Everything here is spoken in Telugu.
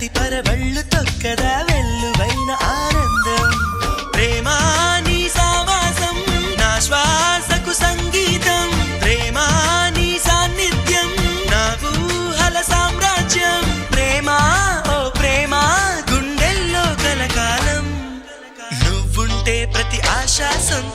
చల్లటి పరవళ్ళు తొక్కదా వెల్లువైన ఆనందం ప్రేమా నీ సావాసం నా శ్వాసకు సంగీతం ప్రేమా నీ సాన్నిధ్యం నా ఊహల సామ్రాజ్యం ప్రేమా ఓ ప్రేమా గుండెల్లో కలకాలం నువ్వుంటే ప్రతి ఆశ సొంత